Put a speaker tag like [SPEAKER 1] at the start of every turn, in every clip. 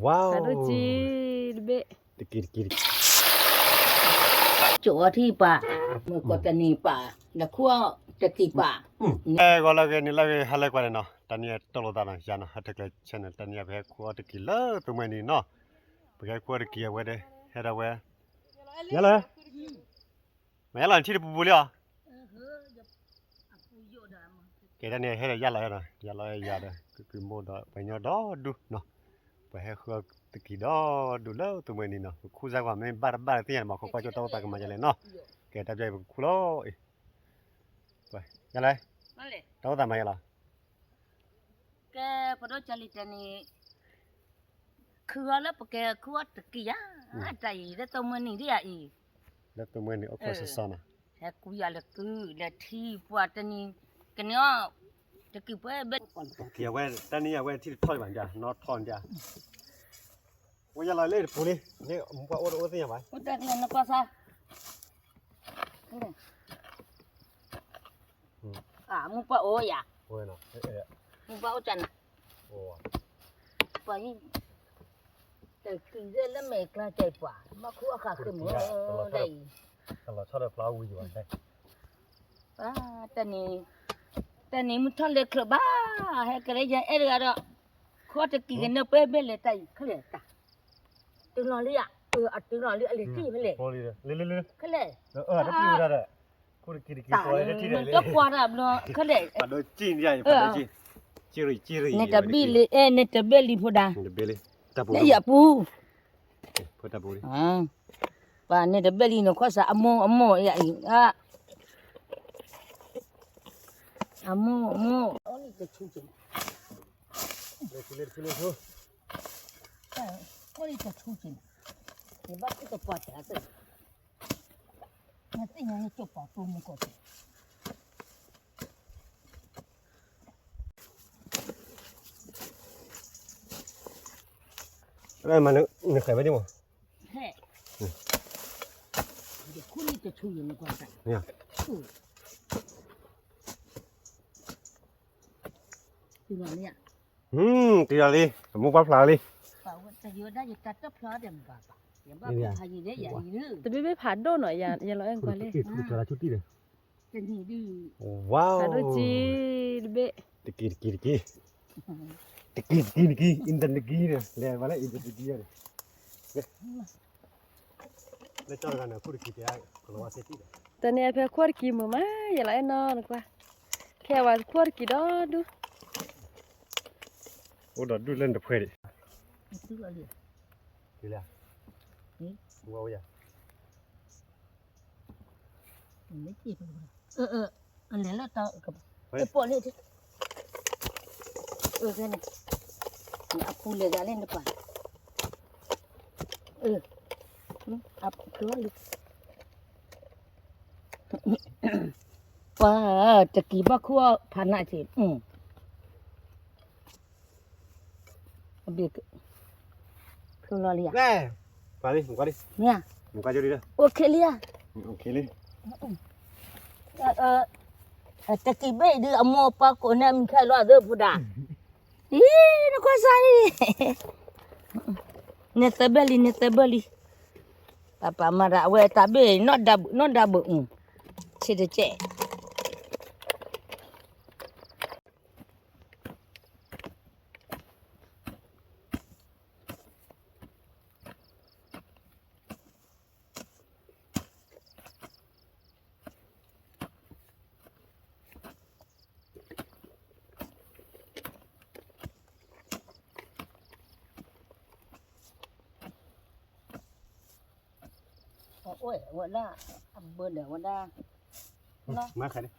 [SPEAKER 1] ว้าว
[SPEAKER 2] Karuci lebih.
[SPEAKER 1] Dikit-dikit.
[SPEAKER 3] จัวที่ป่าเมื่อก่อนจะหนีป่าแล้วขั้วจะตีป่า
[SPEAKER 1] ก็แล้วกันนี่แล้วหาเลยกว่าเนาะตอนนี้ตลอดตานะยานะฮัตเกลชแนลตอนนี้เพื่อคัวตะกี้แล้วตัวมันนี่เนาะเพื่อคัวตะกี้เอาไว้เด้เฮ็ดเอาไว้ยาเลยไม่ยาลันที่ปูปูเลยอ่ะแกตอนนี้เฮ็ดยาเลยนะยาเลยยาเด้คือโมดไปยอดอดูเนาะไปให้คัวตะกี้ดอดูแล้วตัวมันนี่เนาะคู่ซักว่าไม่บาร์ที่ยันมาเขาก็จะต้องตากมาจะเลยเนาะแกตาใจคู่ล้อไปยาเลย
[SPEAKER 3] นั่นแหละ
[SPEAKER 1] ต้องตามมาอย่าล่ะ
[SPEAKER 3] แกพอดจริตนี่คือแล้วปแกคือว่าตะกี้อ่ะใจแล้วตัวมันนี่ดิอ่ะอี
[SPEAKER 1] แล้วตัวมันนี่โอเคสุดๆนะ
[SPEAKER 3] แฮกูอยากละคือละที่ปวดนี่กันเนาะตะกี้เพิ่นเบ็ด
[SPEAKER 1] เกี่ยวไว้ตอนนี้เอาไว้ที่ถอยหลังจ้ะน็อตถอนจ้ะว่าอย่าลอยเล่ปุ๋ยนี่มึงว่าโอ้สิยังไง
[SPEAKER 3] อุตะเนี่ยนะก็ซะมึงปะโอ้ยอ่ะ
[SPEAKER 1] โอ้ยเนาะ
[SPEAKER 3] มึงปะโอ้จัน
[SPEAKER 1] โอ้
[SPEAKER 3] ปะนี่แต่กินเสร็จแล้วไม่กล้าใจปะมาคั่วข้าขึ้นมือได้
[SPEAKER 1] ตลอดชอบเลยปลาวุ้ยอยู่ได้
[SPEAKER 3] แต่นี่มันทะเลครบ้าให้กระยังเอเรื่องข้อตะกี้กันเนเป้เบลเลยตายเขาเลยตาตึงนอนเลยอ่ะตึงนอนเลยอะไรที่ไม่เลย
[SPEAKER 1] โอ้ยเลย
[SPEAKER 3] เขาเลย
[SPEAKER 1] ได้ปีได้เลยกูกินตัวได้ที่ไหน
[SPEAKER 3] มัน
[SPEAKER 1] เลย
[SPEAKER 3] ก็กว่าแบบเนาะเขาเลย
[SPEAKER 1] ปัดโดยจีนใหญ่ปัดโดยจีรี
[SPEAKER 3] เนตบิลเนตเบลลีพูดา
[SPEAKER 1] เบลตาปู
[SPEAKER 3] เนี่ยอย่าปู
[SPEAKER 1] พูดตาปู
[SPEAKER 3] ป่าเนตเบลลีเนาะข้อสะอโมอย่าอีอโมอ๋อนี่จะชูจิ
[SPEAKER 1] เลย
[SPEAKER 3] ก็นี่จะชูจินี่บ้าก็ปวดอ่ะสิ那这样就保住木过去。
[SPEAKER 1] แล้วมันนึกใครไว้ดิมั้ง
[SPEAKER 3] 嘿，你苦力的抽烟的光在。
[SPEAKER 1] เนี่ย
[SPEAKER 3] 对吧？你呀，
[SPEAKER 1] ตีอะไรมุกปลาปลาเลย
[SPEAKER 3] 把我这有那就打这漂亮爸爸，也把我他有点眼力。
[SPEAKER 2] Tapi be phado no ya lo yang kuale.
[SPEAKER 1] ติดตัวละชุดที่เลย
[SPEAKER 3] 这你的
[SPEAKER 1] ว้าว
[SPEAKER 2] Karuci lebih.
[SPEAKER 1] ตะกี้อินเตอร์เน็ตกี้เนี่ยเลยว่าแล้วอินเตอร์เน็ตกี้เลยแล้วจอดกันนะพูดกี่ทีก็รู้ว่าเสร็จที่เลย
[SPEAKER 2] Tani apa kuar ki mama ya lo eno kwa. Kawa kuar ki do du.
[SPEAKER 1] โอ้ดอดดูเล่นกับเพื่อนดิ
[SPEAKER 3] 这个里，
[SPEAKER 1] ดีแล้วว้าวอย่า
[SPEAKER 3] 没记住了。来了到个，这玻璃的，看呢，你阿婆来个来那吧，阿婆来。ว่าตะกี้บ่คั่วผ่านหน้าสิเบียกคือรอเลยอ่ะ
[SPEAKER 1] แน่ไปดิมึงก็ดิ
[SPEAKER 3] เนี่ย
[SPEAKER 1] มึงก็จะดีเลย
[SPEAKER 3] โอเคเลยอ่ะ
[SPEAKER 1] โอเคเลย
[SPEAKER 3] ตะกี้เบ้ดื้ออโมปะโกนะมีใครรอเด้อพุดาอีนกว่าใส่เนตเบลีปะปะมาระเวตาเบ้not double สิเดเจโอ้ยวันละเบอร์เดี๋ยววันละ
[SPEAKER 1] มาใครดิ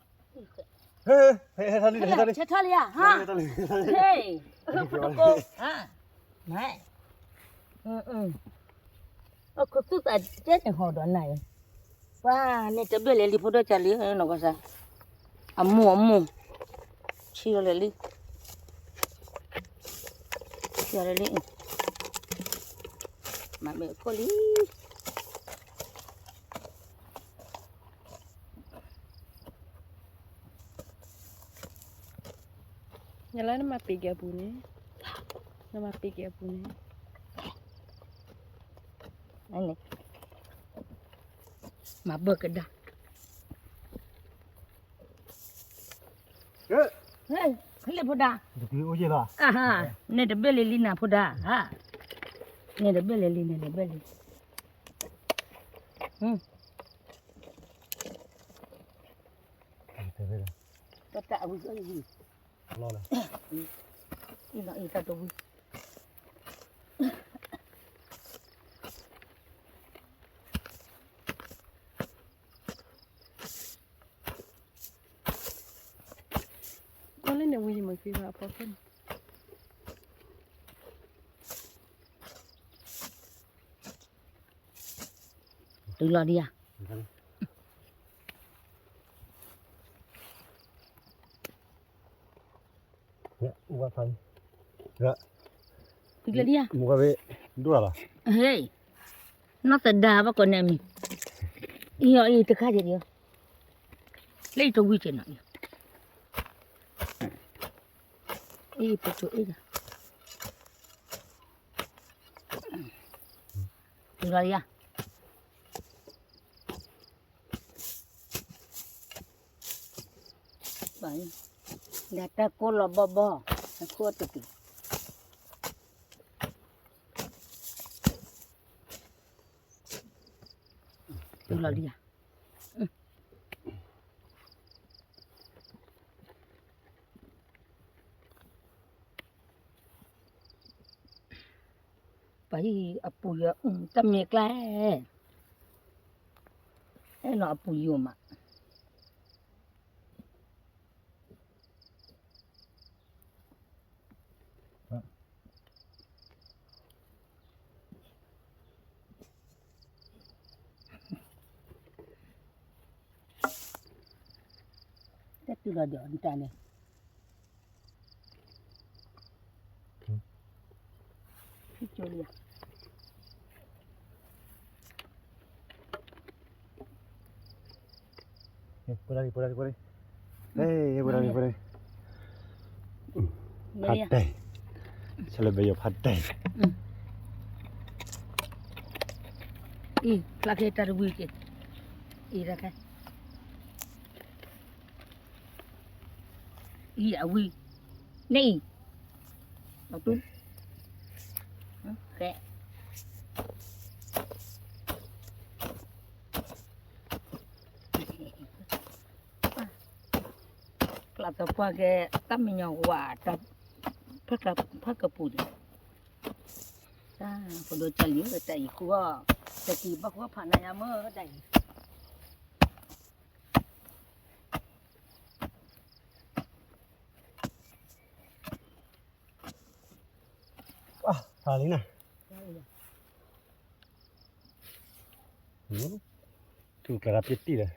[SPEAKER 1] เฮ้ยทะเล
[SPEAKER 3] เช็ดท่าเลยอ่ะฮะเฮ้ยโกฮะไม่ก็ตุ๊กตาเจ๊จะหอดไหนว่าเนี่ยจะเบี้ยเลยลิพอดจะลิหนูก็ใช่อมูชิโรเลยลิชิโรเลยลิมาเบโคลี
[SPEAKER 2] Ya lo nama piga bunyi. Nama pikir apa ni?
[SPEAKER 3] Ini. Mabuk ke dah. Hei, kali poda.
[SPEAKER 1] Di oje lah.
[SPEAKER 3] Aha, ni dah beli lina poda. Ha. Ni dah beli lina, dah beli. Kata abu abu.
[SPEAKER 1] Lo lah.
[SPEAKER 3] Ina ita tu.
[SPEAKER 2] Kau ni wujud mesti apa pun.
[SPEAKER 3] Tula dia.
[SPEAKER 1] Ya, buat saya. Ya,
[SPEAKER 3] Tula dia.
[SPEAKER 1] muka be dua lah.
[SPEAKER 3] Hei. Nak sedar apa kau ni? Iya, iya tekah je dia. Lei tu wujud nak dia. Betul ini. Tula dia. Baik. Data kola baba. Aku tu tu. Tula dia. Baik apa ya? Tamik lah. Nak apa you mak? Itu lah dia entah ni. Itu dia.
[SPEAKER 1] Por ahí. Por ahí.
[SPEAKER 3] Dia.
[SPEAKER 1] Patai. Selalu bayar patai.
[SPEAKER 3] Lagi taruh wujud. Ira kan. Iya wi. Ni. Betul. Okey. Kalau tu pakai tamnya wadah, pakai putih. Perlu cari kita ikut. Jadi bahawa panai ama dah.
[SPEAKER 1] Salina. Tu cara peti dah.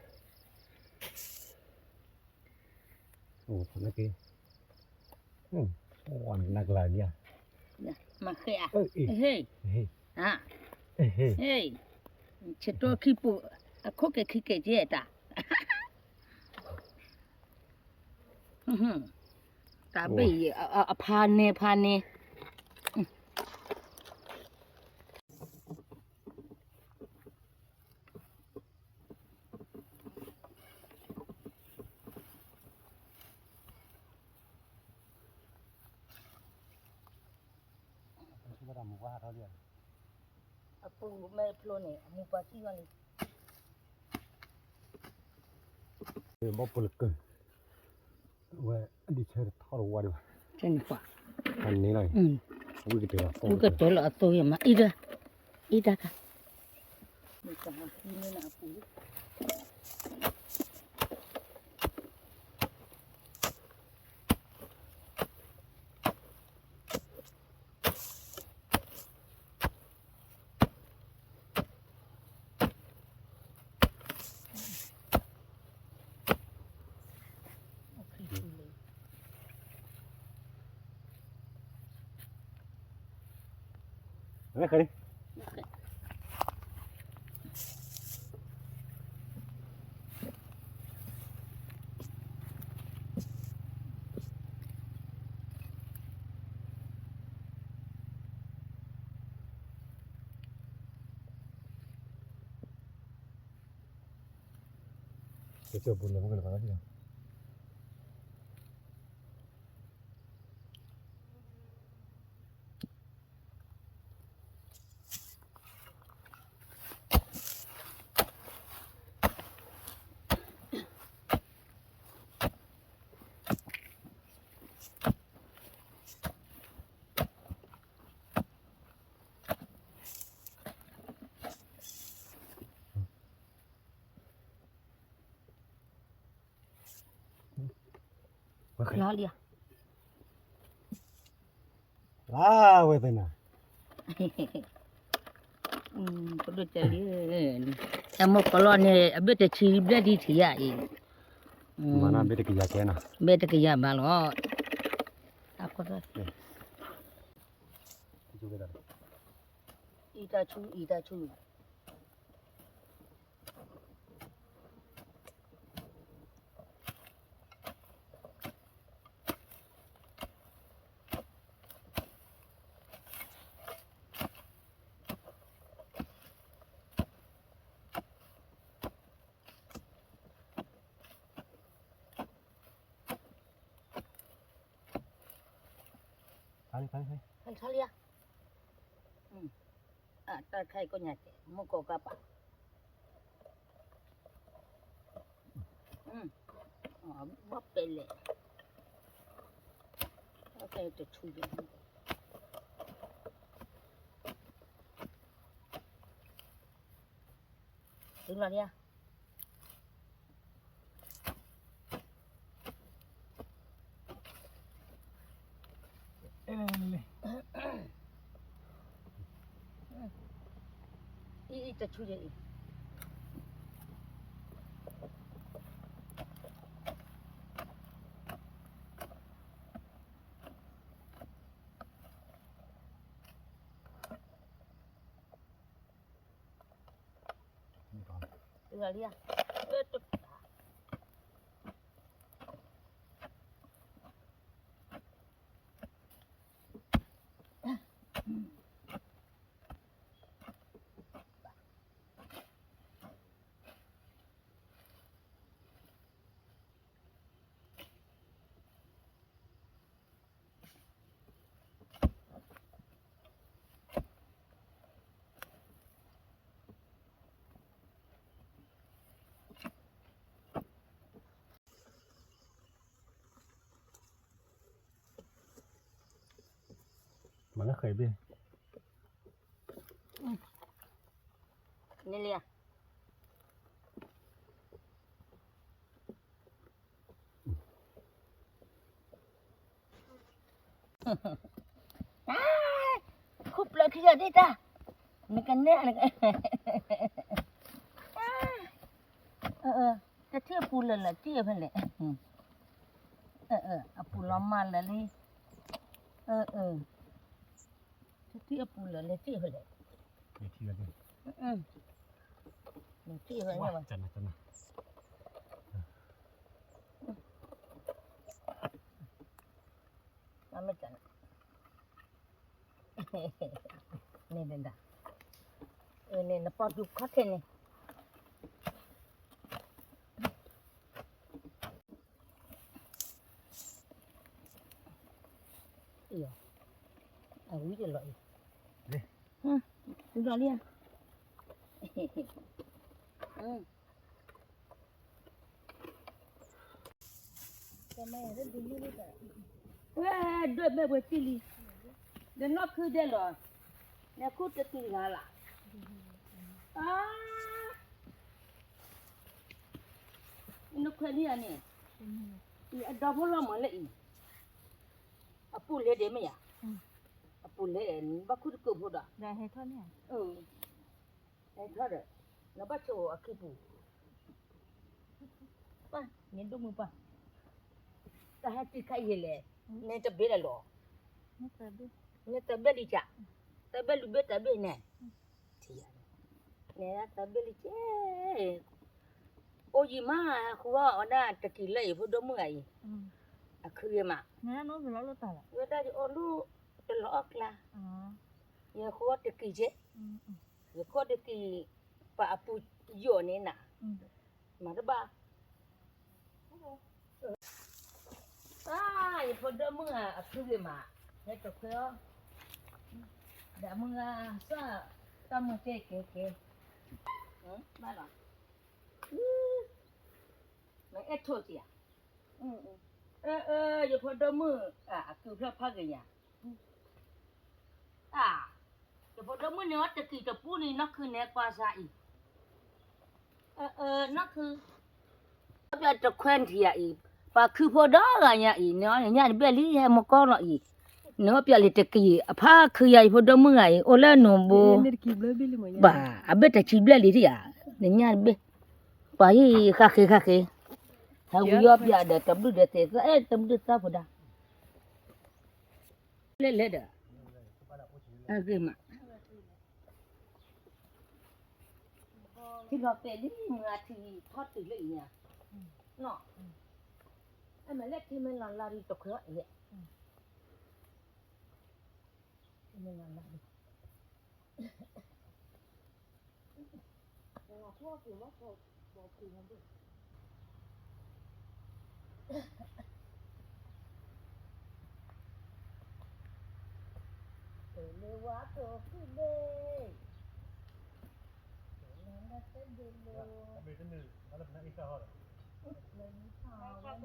[SPEAKER 1] Oh, nak ke? Oh, nak lah dia.
[SPEAKER 3] Ya, makai ah.
[SPEAKER 1] Hei.
[SPEAKER 3] Ha.
[SPEAKER 1] Hei.
[SPEAKER 3] Hei. Cetok kipu. Aku ke kike je dah. Tapi pane. Apa mai plo ni? Mu pati wali.
[SPEAKER 1] Bawa peluk. Wah, di cari taruh waduh.
[SPEAKER 3] Cenpa.
[SPEAKER 1] Kan ni lah. Begitu lah.
[SPEAKER 3] Bukan tolak atau ya mak. Ida kan. Bukan ini nak apa?
[SPEAKER 1] Mana kari? Kecil pun mungkin apa lagi.
[SPEAKER 3] Lah dia.
[SPEAKER 1] Ah, weh benar.
[SPEAKER 3] Perlu cari. Kamu kalau ni abis tu ciri beradi dia ini.
[SPEAKER 1] Mana beda kerja kena.
[SPEAKER 3] Beda kerja malu. Apa tu?
[SPEAKER 1] Itu beda.
[SPEAKER 3] Ida cu.
[SPEAKER 1] Kali.
[SPEAKER 3] Kan salia. Tak kai kau nyate. Mau kau apa? Buat pelek. Okay, itu cuci. Itulah dia. Itu cuci. Itulah dia. Itu.
[SPEAKER 1] Mana kaya be?
[SPEAKER 3] Ni dia. Khúc lại kia đi ta. Mình cần nè này. Ta chia pù là chia phải lệ. Pù lắm là đi. Ta chia pù là chia phải lệ.
[SPEAKER 1] Kecil lagi.
[SPEAKER 3] Chia phải lệ.
[SPEAKER 1] Cana.
[SPEAKER 3] Mama cana. Ni benda. Ini nampak juga kan ni. Iya. Awi je lah. Sudah lihat. Wah, dua bebe cili. Dan nak ke dia lah. Nak ku tertinggal lah. Ini kali ni. Ini ada bola mana ini? Apa le dia maya? Apa le? Baku ke boda.
[SPEAKER 2] Dah hai thon ya.
[SPEAKER 3] Dah ada. Nak baca akibu. Pa, ni dong pa. Dah hati kai le. Ni terbela lo.
[SPEAKER 2] Ni tabi.
[SPEAKER 3] Ni terbeli cak. Terbeli bet terbeli ni. Tiada. Ni terbeli cak. Oh ima, kuah ada terkilai pun dom ai. Aku ye mak.
[SPEAKER 2] Nah, no belalo ta la.
[SPEAKER 3] Weda di olu telok lah. Ya kuah terkije. Ya kuah terki pa apu yo ni nak. Mana ba? อย่าพอเดิมมึงอ่ะคือมาให้ตกเนาะเดี๋ยวมึงอ่ะซะตามมึงเก๋มาหรอไม่เอ็ดโทษจีอ่ะอย่าพอเดิมมึงอ่ะคือพระพักกันอย่างอย่าพอเดิมมึงเนาะตะกี้ตะปูนี่นักคือแนกว่าซะอีนักคือจะตะแควนที่อ่ะอีปะคือพอดอกอ่ะเนี่ยอีเนาะเนี่ยเบลลี่ให้มก้อนละอีเนาะเปียลิตะกี้อพาคือใหญ่พอดมึงไงโอละหนูโบ
[SPEAKER 2] Mir kibla bili mo ya.
[SPEAKER 3] บ่าอะเบตะชิเบลลี่ที่อ่ะเนี่ยเบไปค่ะคือถ้าวิยอบยาเดตบดูเดเตก็ตบดูซะพอดาเล่เด้อคือมาที่เราเป็นนี่มึงอาทิทอดตื่นเลยเนี่ยเนาะไอ้แม่เล็กที่มันลาลีตกเคราะห์เนี่ยมันลาลีพวกอยู่ว่าพวกบอกคือมันด้วยเลวะตัวคือเด้นั่นน่ะเป็นเดโลไม่เป็นนึอะไรเป็นอีกแล้วเหรอเลยนี่ค่ะแล้ว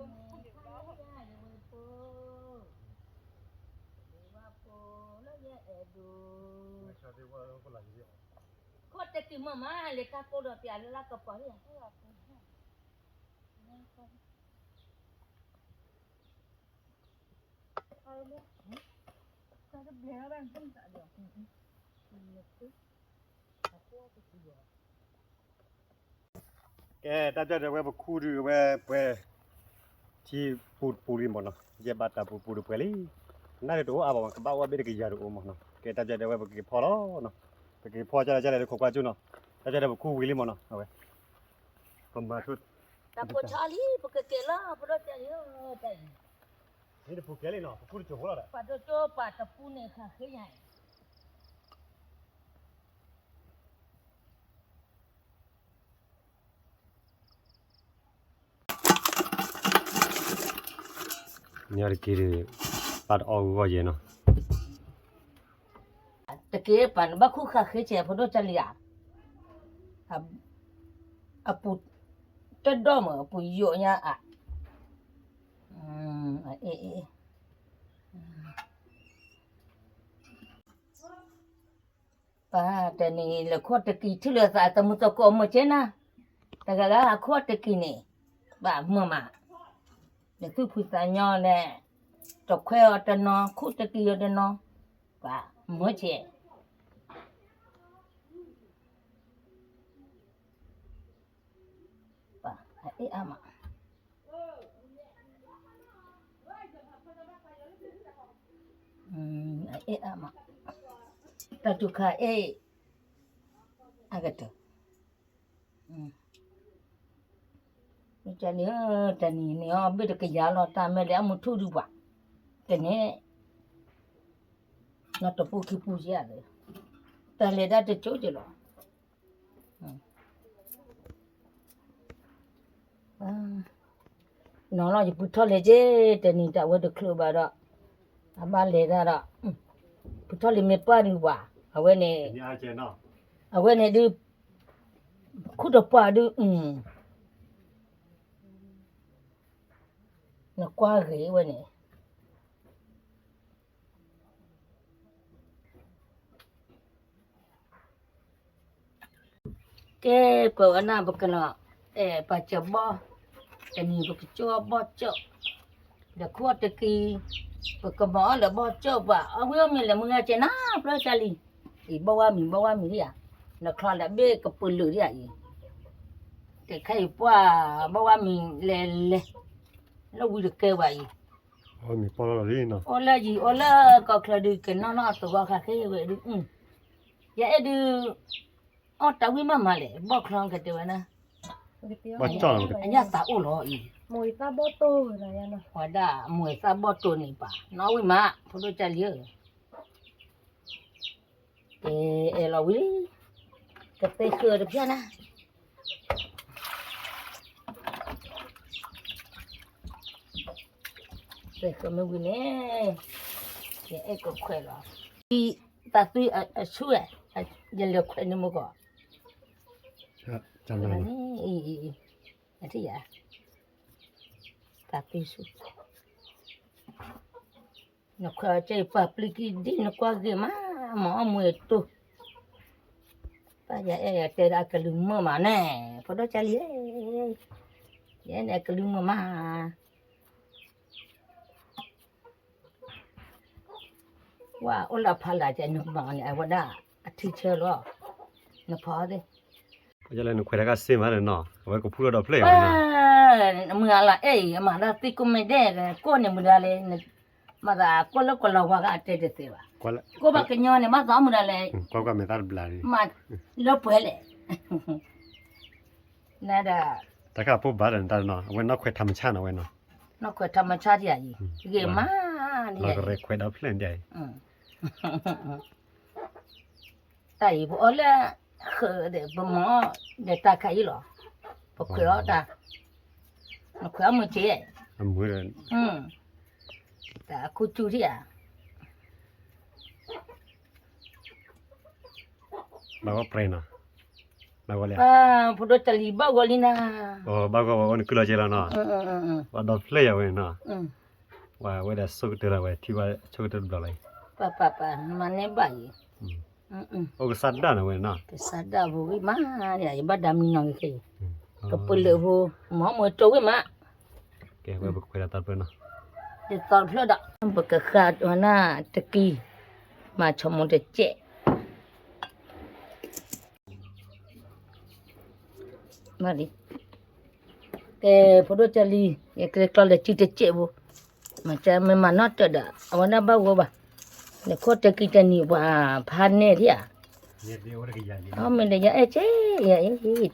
[SPEAKER 3] นี่ค่ะย่าอยู่มือปูเลวะปูแล้วแย่ดูไม่ใช่ที่ว่าคนละอย่างข้อตะกี้มาเลยค่ะปูดอกเปียละกระป๋องเนี่ยก็เบี้ยบ้างต้องจ่ายเดี๋ยว
[SPEAKER 1] แกตาจะได้ว่าคูดูว่าเปที่ปูริมบ่เนาะเจ็บบัดตาปูดูเปลี่น่าจะตัวอาบ่ก็บ่ว่าเบ็ดกี่ยาดูบ่เนาะแกตาจะได้ว่ากี่พอแล้วเนาะกี่พอจะได้ขอกว่าจุเนาะตาจะได้คูวิลิมเนาะเอาไว้ผมมาชุด
[SPEAKER 3] แต่พอชาลีพอเกล้าพอเราจะเยอะใจ
[SPEAKER 1] นี่ปูแกเลยเนาะปูจะหัวละ
[SPEAKER 3] ปัดโจปัดตะปูเนี่ยค่ะคือใหญ่
[SPEAKER 1] เนี่ยกี่ปัดออกก็เย็นเนาะ
[SPEAKER 3] ตะเกียปันบักคู่ค่ะคือเจ้าพอเราจะเลียอะปูจะดอมปูโยเนี่ยอ่ะป้าแต่นี่ละขวดตะกี้ที่เหลือสายตะมุตะกอมเจนะแต่ก็ละขวดตะกี้นี่บ้ามัวมาเดี๋ยวคือผู้สายย่อแน่ตกแควตะนอคู่ตะกี้ตะนอป้ามัวเจป้าอามาอามาตาจุกะagak tu macam ni tani ni beda kerja lo tamu dia mutu juga tani nak tu kipu dia le tak leda tu cuci lo nolo je putar le je tani tak ada club ada abang leda dah putar le mepa ni wa awe ni
[SPEAKER 1] นี่อาเจนเนาะ
[SPEAKER 3] awe ni du kuda pa du na kwa ge we ni ke ko ana bakana pa chabo tani bakcho bo cho da kwa te ki bakama la bo cho ba awe mi le mga chena pra chali bawa mi dia na kla la be ka pulu dia i ke khai pa bawa mi le la wi de ke wa i
[SPEAKER 1] โอ้มีพอแล้วนี่เนาะ
[SPEAKER 3] ola ka kla de ke na to ka kha ke we du ya e du o ta wi ma le bo klan ka te wa na
[SPEAKER 1] บ่จ้องมัน
[SPEAKER 3] anya sa o lo i
[SPEAKER 2] Mo ita boto na ya na.
[SPEAKER 3] wa da mo sa bo to ni pa no wi ma pho do cha lieu lo wi ka te khơ được chưa na แต่ก็ไม่วินเนี่ยไอ้ก็ควายหรอที่ตาตุยช่วยยันเลือกควายนี่มั้งก็
[SPEAKER 1] จำได้
[SPEAKER 3] อันที่ยาตาตุยสู้นักควายใจฟ้าปลิกดีนักควายเกมาหมอมวยตุป้ายาเตะรักลืมมาแน่พอได้ใจเลยเนี่ยกลืมมาว่าอุลาพลาจะนึกมาเนี่ยว่าได้ที่เชื่อหรอนึกพอดิ
[SPEAKER 1] ก็จะเล่นคุยได้ก็เสียมาเลยเนาะเอาไว้ก็พูดเราเพลย์
[SPEAKER 3] เอ
[SPEAKER 1] เอาเนาะ
[SPEAKER 3] อมึงอะไรมาได้ติกูไม่ได้กูเนี่ยมึงอะไรมาได้กูแล้วกูเราว่าก็เตะเตะว่ะ
[SPEAKER 1] ก็ละ
[SPEAKER 3] กูบอกกันย้อนเนี่ยมาสอนมึงอะไร
[SPEAKER 1] ก็ไม่ตัดบลาดิ
[SPEAKER 3] มาลบไปเลยนั่นแหละ
[SPEAKER 1] แต่ก็พูดบ้านนั่นเนาะเอาไว้นอกคุยธรรมชาติเอาไว้เนาะ
[SPEAKER 3] นอกจากธรรมชาติอย่างนี้เกี่ยมาเนี่
[SPEAKER 1] เรา
[SPEAKER 3] ย
[SPEAKER 1] ก็เรียกคุยเอาเพลย์ใหญ่
[SPEAKER 3] แต่พอแล้วคือเดี๋ยวบ่หมอเดี๋ยวตาใครหรอพอคุยเอาตาคุยเอามือเจ๊
[SPEAKER 1] เอามือ
[SPEAKER 3] แต่กูจูที่อ่ะ
[SPEAKER 1] เราก็เปรย์เนาะเราก็เลย
[SPEAKER 3] พอดูตะลีบ้ากว่าลีน่ะ
[SPEAKER 1] โอ้บ้าก็วันกุลาเจริญเนาะว่าดอเพลย์เอาไว้เนาะว่าไว้ได้สุกเดือดไว้ที่ว่าสุกเดือดบลาเลย
[SPEAKER 3] ป้ามันเนี่ยบ่าย
[SPEAKER 1] โอ้ก็สัตว์ด้านเอาไว้เนาะ
[SPEAKER 3] ก็สัตว์ดาววิมาเนี่ยบ้าดำนี่น้องขี้ก็เปลือกหมอมือโจวิมา
[SPEAKER 1] แกไว้บุกคุยตัดไปเนาะ
[SPEAKER 3] เดี๋ยวตอนเพลดอ่ะบุกขาดวันน่ะตะกี้มาชมมันจะเจ๊มาดิแต่พอดูจะลีอยากจะกล่าวจิตเจ็บมันจะไม่มานอตเด้อวันนั้นบ้าว่าเนี่ยโคตรกิจนี่ว่าพันเนี่ยที่อ่ะ
[SPEAKER 1] เนี่ยเดี๋ยวเราก็ยาลี
[SPEAKER 3] อ๋อมันเลยเจ๊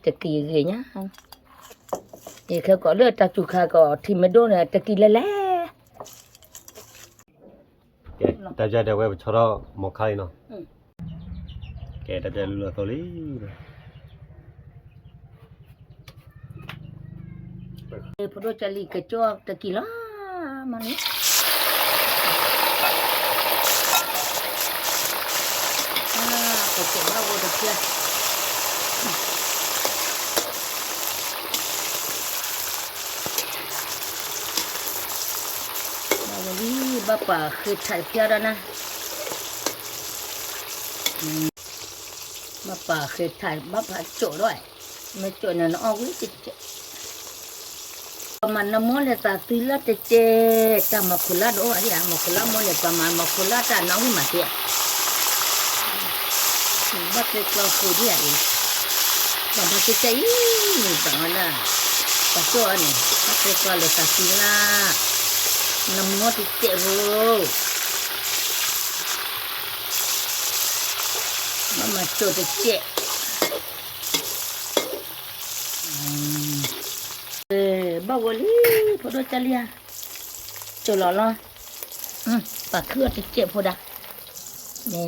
[SPEAKER 3] ตะกี้เลยเนี่ยเขาก็เลือดตาจุกขาก็ที่ไม่โดนเนี่ยตะกี้แหละ
[SPEAKER 1] แกแต่จะเดี๋ยวไว้ชอบหมกไข่เนาะแกแต่จะรู้ตัวนี้
[SPEAKER 3] พอดูจะลีกระจอกตะกี้ละมันนี่ก็เจ็บมากว่าเพื่อนวันนี้บ้าป่าคือถ่ายเพียร์นะบ้าป่าคือถ่ายบ้าป่าโจ้ด้วยไม่โจ้เนี่ยน้องวิ่งจิตมันน้ำมันเลยตาตีละเจ๊ตามาคุลาโดอะไรอะมาคุลามันเลยประมาณมาคุลาตาน้องวิ่งมาเตี้ยบ้าเจ๊กเราคุยดีอะไรบ้าเจ๊ใจบ้าละบ้าโจ้เนี่ยบ้าเจ๊กเราเลยตาตีละน้ำมันที่เจ๊โว้มาโจ้เจ๊บ้าวลีพอดูจะเลียจลอลปากเครือจะเจ็บพอดะนี่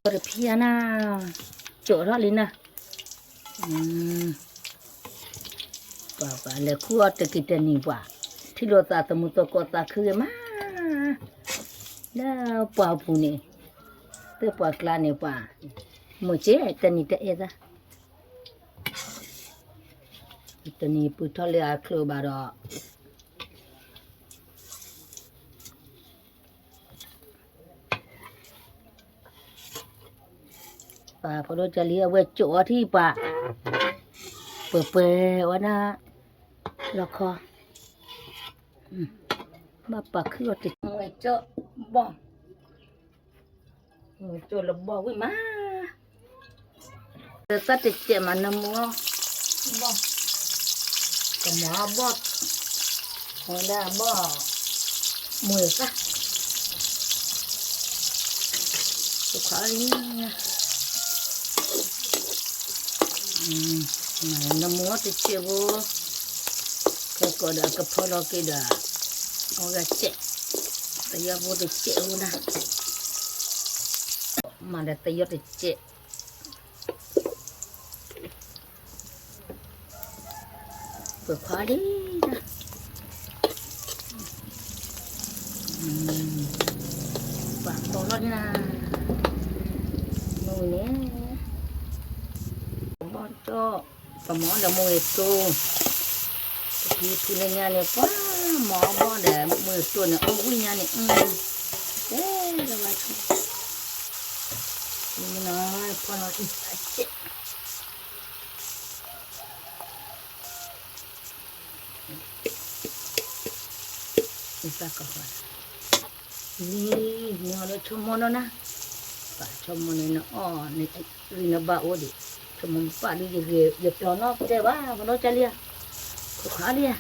[SPEAKER 3] พอดเพียนะจลอลินะป่าเลยขั้วตะกิดนี่ว่าที่เราตาตมุตกตาคือมาแล้วป่าปูนี่เตป่ากลานี่ป่ามือเจ๊แต่นี่แต่เอซะตอนนี้ปุถุเลยอาครูบาร์ป่าพอเราจะเลี้ยงไว้จ่อที่ป่าเปื่อยๆวันน่ะแล้วก็มาป่าคือว่าติดไว้จ่อบ้องไว้จ่อแล้วบ้องวิมาแต่ตัดติดเจ็บมันน้ำมัวบ้องก็หมอบอดหัวหน้าบ่มือซะสุขาลีนะน้ำมัวติดเจ็บแค่ก็ได้ก็พอเราคิดได้เอาไว้เจ็บแต่อย่าพูดติดเจ็บนะมาได้แต่อย่าติดเจ็บเปิดขวาดินะ ปากตัวร้อนนะนู่นเนี่ยบอลโต้ปมอเดมวยโตที่ทุเรียนเนี่ยป้าหมอบอลเดมวยโตเนี่ยเอาวิ่งเนี่ยเอ๊ะแล้วว่านี่น้อยพอเราอีกเจ็ดอีกสักก่อนนี่เราชมมันนะป่าชมมันเนี่ยอ๋อนี่รีนบ้าโอดิชมมันป่าดิเดี๋ยวเราเนาะเดี๋ยวว่าเราจะเลี้ยก็ขาเลี้ย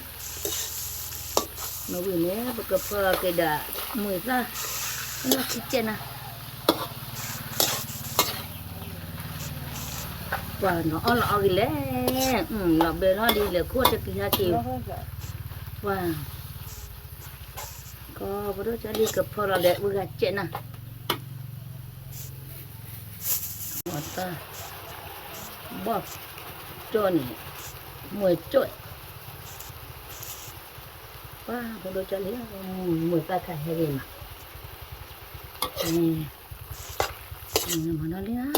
[SPEAKER 3] เราวิ่งเนี่ยปกติพอแกด่ามือซะเราคิดเจนะว่าเนาะเราเอาอีแล้วเราเบลล์ดีเลยขั้วจะกินยาจีว่าก็พอเราจะเลี้ยกับพอเราเด็กวิ่งเจนะว่าตาบอกจนมวยจ่อยว่าพอเราจะเลี้ยมวยตาไข่ให้ดีมานี่มันอะไรอ่ะ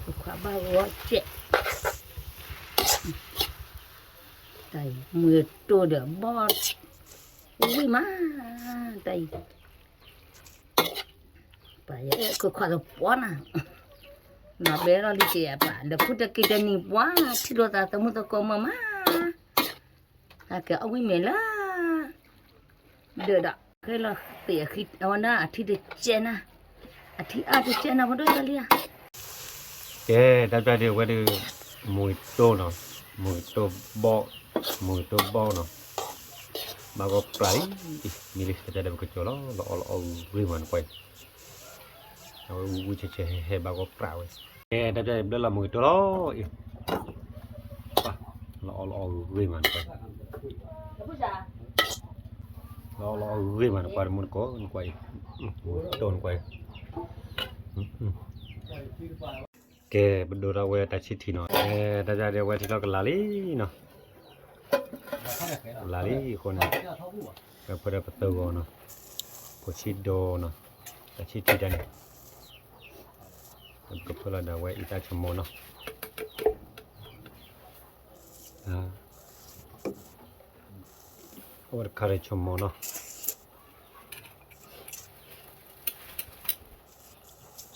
[SPEAKER 3] สุขภาพว่าเจ็บแต่มือตัวเดือบอดอุ้ยมาแต่ไปก็ขวาตัวป้อนอ่ะน่าเบื่อเลยที่ป่ะเดี๋ยวพูดตะกี้จะนี่ป้าที่เราตาตมุตะกอมาถ้าเกิดเอาไว้เมล่าเดือดอ่ะเคยละเตียคิดเอาหน้าที่เด็ดเจนะที่อาจจะเจนะพอด้วยกันเลย
[SPEAKER 1] ดับเดียวก็คือมวยโตเนาะมวยโตบ่เนาะมาก็ปลายมีลิสต์จะได้ก็จอละเอาวิมันไปเอาวิเชเฮบาก็ปลายดับเดียวละมวยโตละเอาวิมันไปเอาวิมันไปมันก็ไปโดนไปแกบดูเราเวตัดชิทีเนาะแต่จะเดี๋ยวเวที่เราก็ลาลีเนาะลาลีคนก็เปิดประตูเนาะพอชิดโดเนาะตัดชิทีได้เนี่ยก็เพื่อเราเดี๋ยวเวอีตาชมโมเนาะวันคาร์ชมโมเนาะ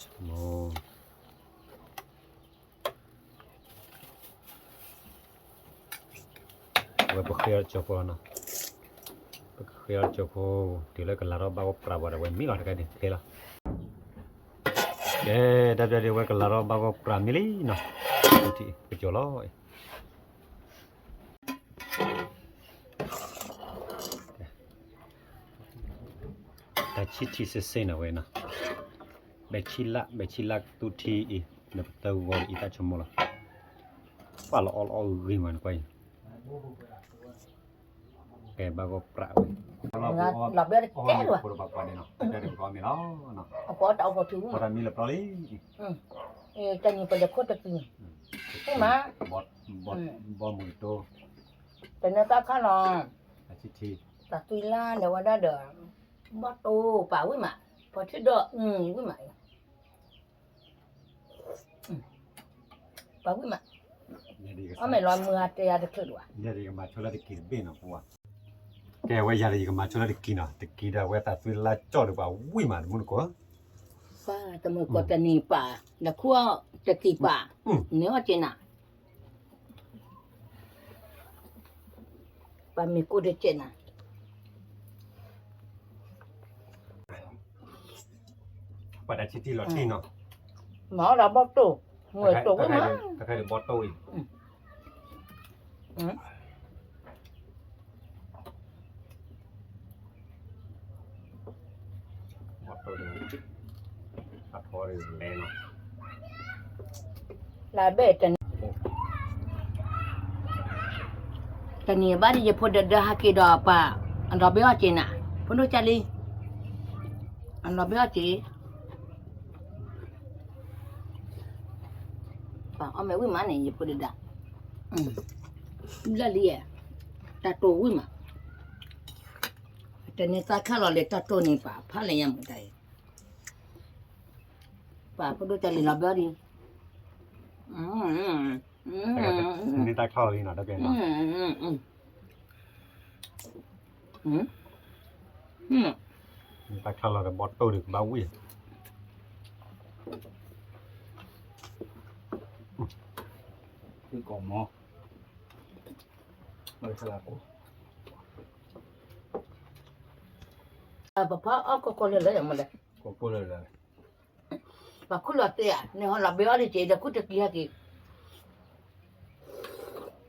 [SPEAKER 1] ชมโมเว็บเขียนจบแล้วนะเขียนจบทีแรกก็ลาเราบ้าปราบอะไรเว้ยมีหลายกันดิเขียนละดับเดี๋ยวก็ลาเราบ้าปราบมิลี่เนาะที่ไปจบแล้วแต่ชิดที่เส้นเอาไว้นะเบชิลาตุทีอีนับตัววอลอีตาชมโมละว่าเราเอาวิมันไปแกบ้าก็ปราบ
[SPEAKER 3] หลับได้แก่ด้วย
[SPEAKER 1] พอเราไปเนี่ยเนาะได้เดี๋ยวก็มีแล้วเนาะ
[SPEAKER 3] พอเอาพอถึง
[SPEAKER 1] พอเรามีแล้วพอเลย
[SPEAKER 3] จะนี่เป็นโคตรกินใช่ไหม
[SPEAKER 1] บอมือโต
[SPEAKER 3] เป็นเนื้อตาข้าวหลอ
[SPEAKER 1] ชิที
[SPEAKER 3] ตัดตุยล่าเดี๋ยวว่าได้เด้อบอโตป่าวิ่งมาพอที่เด้อวิ่งมาป่าวิ่งมาเอาไม่ลอยมือเตียจะขึ้นว่ะ
[SPEAKER 1] ยาดีกับมาชลตะกี้เบ้เนาะพวกแกว่ายาดีกับมาชลตะกี้เนาะตะกี้ได้เว้ตัดตุยล่าจ่อหรือเปล่าวิ่งมามุนก็
[SPEAKER 3] ป้าแต่เมื่อก่อนจะหนีป่าเดี๋ยวขั้วจะตีป่าเนื้อเจน่ะป่ามีกูเดเจน่ะ
[SPEAKER 1] ปัดชิทีหลอดที่เนาะ
[SPEAKER 3] หมอเราบอโตเมื่อโตก็มา
[SPEAKER 1] ถ้าใครบอโตอีกบอโตเลยอัดพอเลยแรงเนาะ
[SPEAKER 3] ลาเบตันตอนนี้บ้านที่จะพูดเดือดฮักกี้ดอกป่าอันเราไม่ว่าจีน่ะพูดดูจารีอันเราไม่ว่าจีป่าเอาไม่วิ่งมาเนี่ยจะพูดเดือดละเลียตาโตวิ่งมา แต่นี่ตาข้าเราเลยตาตัวนี้ป่าพาเลยยังไม่ได้ป่าพอดูแต่ลีลาเบอร์ดิ
[SPEAKER 1] นี่ตาเข้าเลยเนาะตะเกียเนาะนี่ตาเข้าเราแต่บอสโตดึกบ้าวิ่ง
[SPEAKER 4] คือกล่องหม้อเลยสลับกู
[SPEAKER 3] ป่าพ่อเอาก็เลยยังไม่ได้
[SPEAKER 4] ก็พูดเลย
[SPEAKER 3] ป่าคุณละเตี้ยเนี่ยเราเบอร์ดิเจจะคุตะกี้ฮะกี่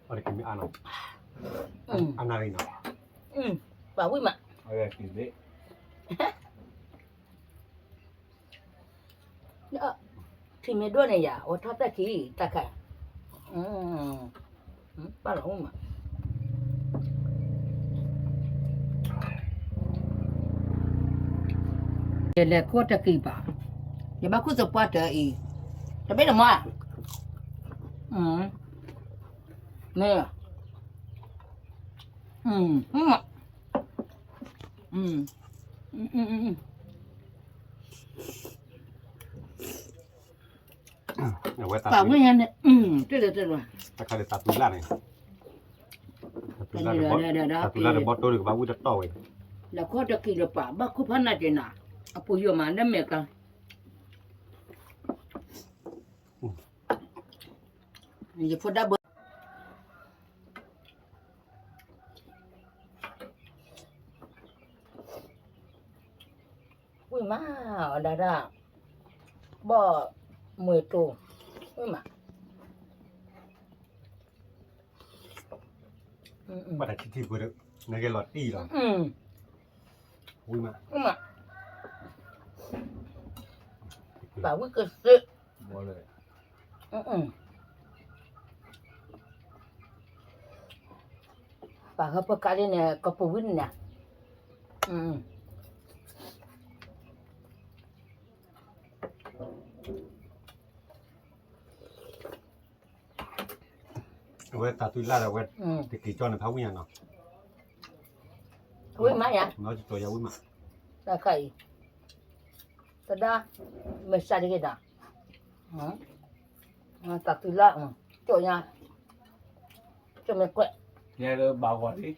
[SPEAKER 1] อะไรกินไม่อ่านเนาะอ่านอะไรเนาะ
[SPEAKER 3] ป่าวิ่งมา
[SPEAKER 4] เอาไปกินดิ
[SPEAKER 3] ที่ไม่ด้วยเนี่ยโอ้ท้อตะกี้ตะไคร้ป่าหลงมาเดี๋ยวคุตะกี้ป่าเดี๋ยวมาคุตะป่าเตออีจะไปไหนมาเนี่ย
[SPEAKER 1] เอาไว้ตา
[SPEAKER 3] ป่าวิ่งเนี่ยเดี๋ยว
[SPEAKER 1] ตาเข้าเลยตาตุล่าเนี่ยตาตุล่าเดี๋ยวบอสโตดึกบ้าวิ่งจะโตเลย
[SPEAKER 3] แล้วคุตะกี้เดี๋ยวป่าบ้าคุพันน่ะเจน่ะอาปุยอยู่มาเนี่ยเมกันนี่พอได้เบออุ้ยมาดาดาบ่มือตัวอุ้ยมา
[SPEAKER 1] บัดที่กูเด็กในแกหลอดตีหรอวิ่งมา
[SPEAKER 3] ป่าวิ่งก็ซื้อ
[SPEAKER 4] บ่เลย
[SPEAKER 3] ป่าเขาประกาศเนี่ยก็ปูวิ่งเนี่ย
[SPEAKER 1] เอาไว้ตาตุล่าเอาไว้ตะกี้จอนในพาวิ่งเนาะ
[SPEAKER 3] วิ่งมาอย่าง
[SPEAKER 1] น้อยจะตัวยาววิ่งมา
[SPEAKER 3] ตาไข่ตาดาไม่ใช่ดีกันตาตุละโจยาโจไม่กวด
[SPEAKER 4] เนี่ยเลยเบากว่าดิ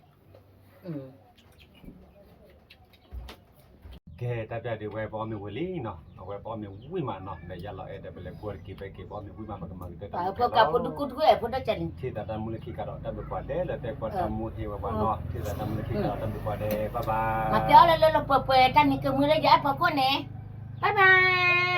[SPEAKER 1] แกแต่เดี๋ยวไว้บอมีวิลี่เนาะเอาไว้บอมีวิ่งมาเนาะในยาเราเดี๋ยวไปเลยปวดกี่ไปกี่บอมีวิ่งมาประมาณ
[SPEAKER 3] ป่าพวกกับพวกดูกุดด้วยพวกได้จัน
[SPEAKER 1] ที่ตามูลคิการตับปวดเด้แล้วแต่ปวดตามูที่ว่าเนาะที่ตามูลคิการตับปวดเด้บ๊ายบาย
[SPEAKER 3] มาเจอแล้วเราเปิดๆท่านนี่คือมือระยะพอคนเนี่ยบ๊ายบาย